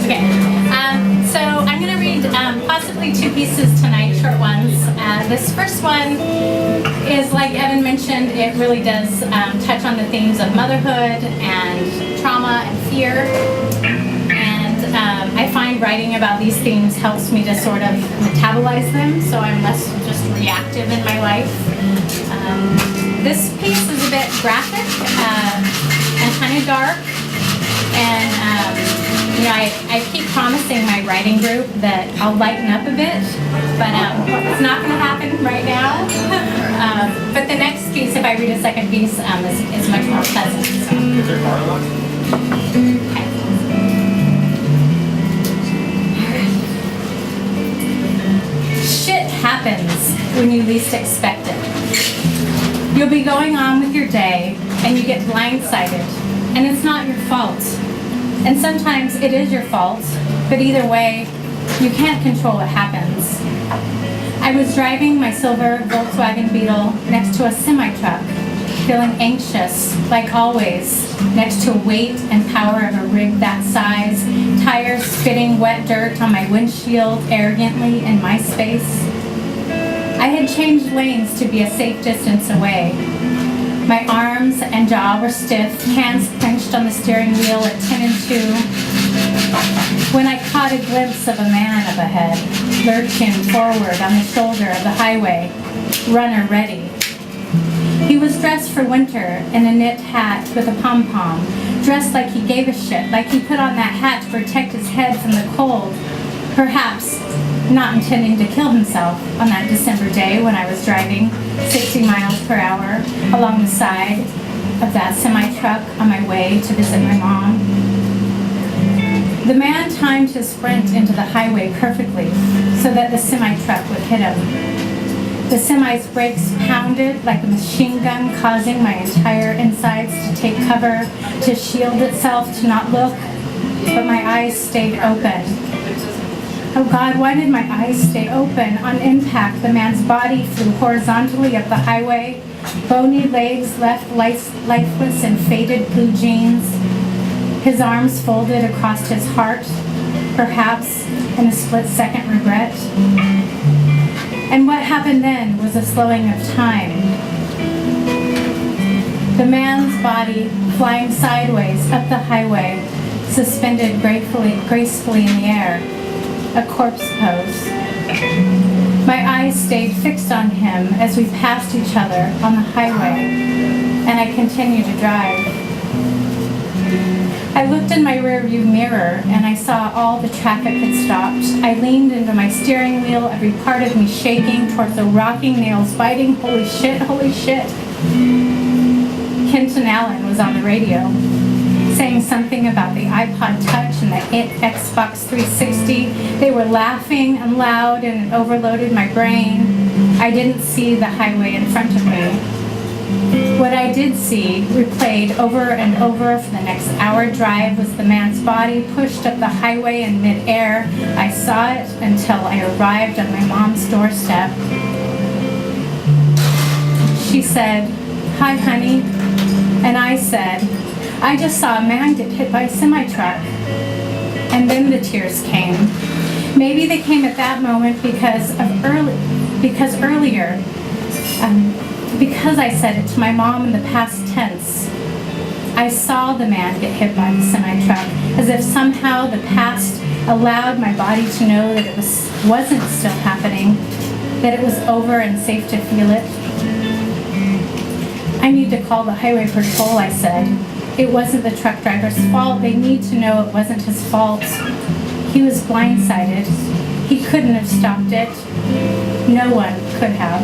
Okay, so I'm going to read possibly two pieces tonight, short ones. This first one is, like Evan mentioned, it really does touch on the themes of motherhood and trauma and fear. And I find writing about these themes helps me to sort of metabolize them, so I'm less just reactive in my life. This piece is a bit graphic and kind of dark. And I keep promising my writing group that I'll lighten up a bit, but it's not going to happen right now. But the next piece, if I read a second piece, is much more pleasant. So. Okay. Shit happens when you least expect it. You'll be going on with your day, and you get blindsided, and it's not your fault. And sometimes it is your fault, but either way, you can't control what happens. I was driving my silver Volkswagen Beetle next to a semi-truck, feeling anxious, like always, next to weight and power of a rig that size, tires spitting wet dirt on my windshield arrogantly in my space. I had changed lanes to be a safe distance away. My arms and jaw were stiff, hands clenched on the steering wheel at 10 and 2, when I caught a glimpse of a man up ahead, lurching forward on the shoulder of the highway, runner ready. He was dressed for winter in a knit hat with a pom-pom, dressed like he gave a shit, like he put on that hat to protect his head from the cold, perhaps not intending to kill himself on that December day when I was driving 60 miles per hour along the side of that semi-truck on my way to visit my mom. The man timed his sprint into the highway perfectly so that the semi-truck would hit him. The semi's brakes pounded like a machine gun, causing my entire insides to take cover, to shield itself, to not look, but my eyes stayed open. Oh God, why did my eyes stay open? On impact, the man's body flew horizontally up the highway, bony legs left lifeless in faded blue jeans, his arms folded across his heart, perhaps in a split-second regret. And what happened then was a slowing of time. The man's body flying sideways up the highway, suspended gracefully in the air. A corpse pose. My eyes stayed fixed on him as we passed each other on the highway, and I continued to drive. I looked in my rearview mirror, and I saw all the traffic had stopped. I leaned into my steering wheel, every part of me shaking towards the rocking, nails biting. Holy shit, holy shit. Kenton Allen was on the radio, saying something about the iPod Touch and the Xbox 360. They were laughing and loud, and it overloaded my brain. I didn't see the highway in front of me. What I did see, replayed over and over for the next hour drive, was the man's body pushed up the highway in midair. I saw it until I arrived on my mom's doorstep. She said, "Hi, honey," and I said, "I just saw a man get hit by a semi-truck." And then the tears came. Maybe they came at that moment because I said it to my mom in the past tense. I saw the man get hit by the semi-truck, as if somehow the past allowed my body to know that it wasn't still happening, that it was over and safe to feel it. "I need to call the highway patrol," I said. "It wasn't the truck driver's fault. They need to know it wasn't his fault. He was blindsided. He couldn't have stopped it. No one could have."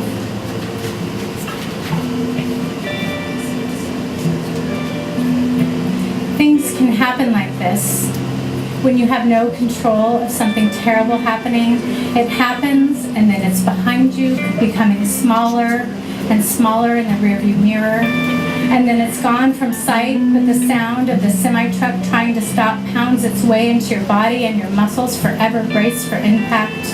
Things can happen like this. When you have no control of something terrible happening, it happens and then it's behind you, becoming smaller and smaller in the rearview mirror. And then it's gone from sight, but the sound of the semi-truck trying to stop pounds its way into your body, and your muscles forever brace for impact.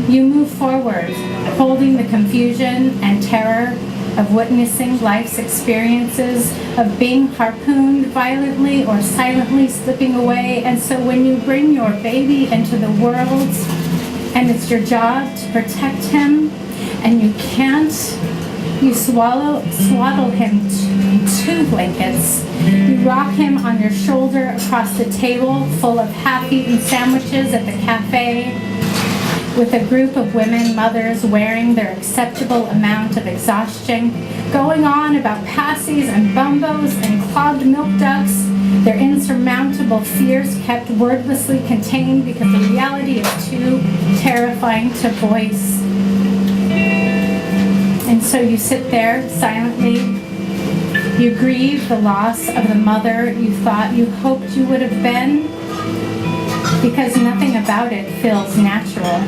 You move forward, holding the confusion and terror of witnessing life's experiences, of being harpooned violently or silently slipping away. And so when you bring your baby into the world and it's your job to protect him and you can't, you swaddle him in 2 blankets. You rock him on your shoulder across the table full of half-eaten sandwiches at the cafe with a group of women, mothers, wearing their acceptable amount of exhaustion, going on about passies and bumbos and clogged milk ducts, their insurmountable fears kept wordlessly contained because the reality is too terrifying to voice. And so you sit there silently. You grieve the loss of the mother you thought you hoped you would have been, because nothing about it feels natural.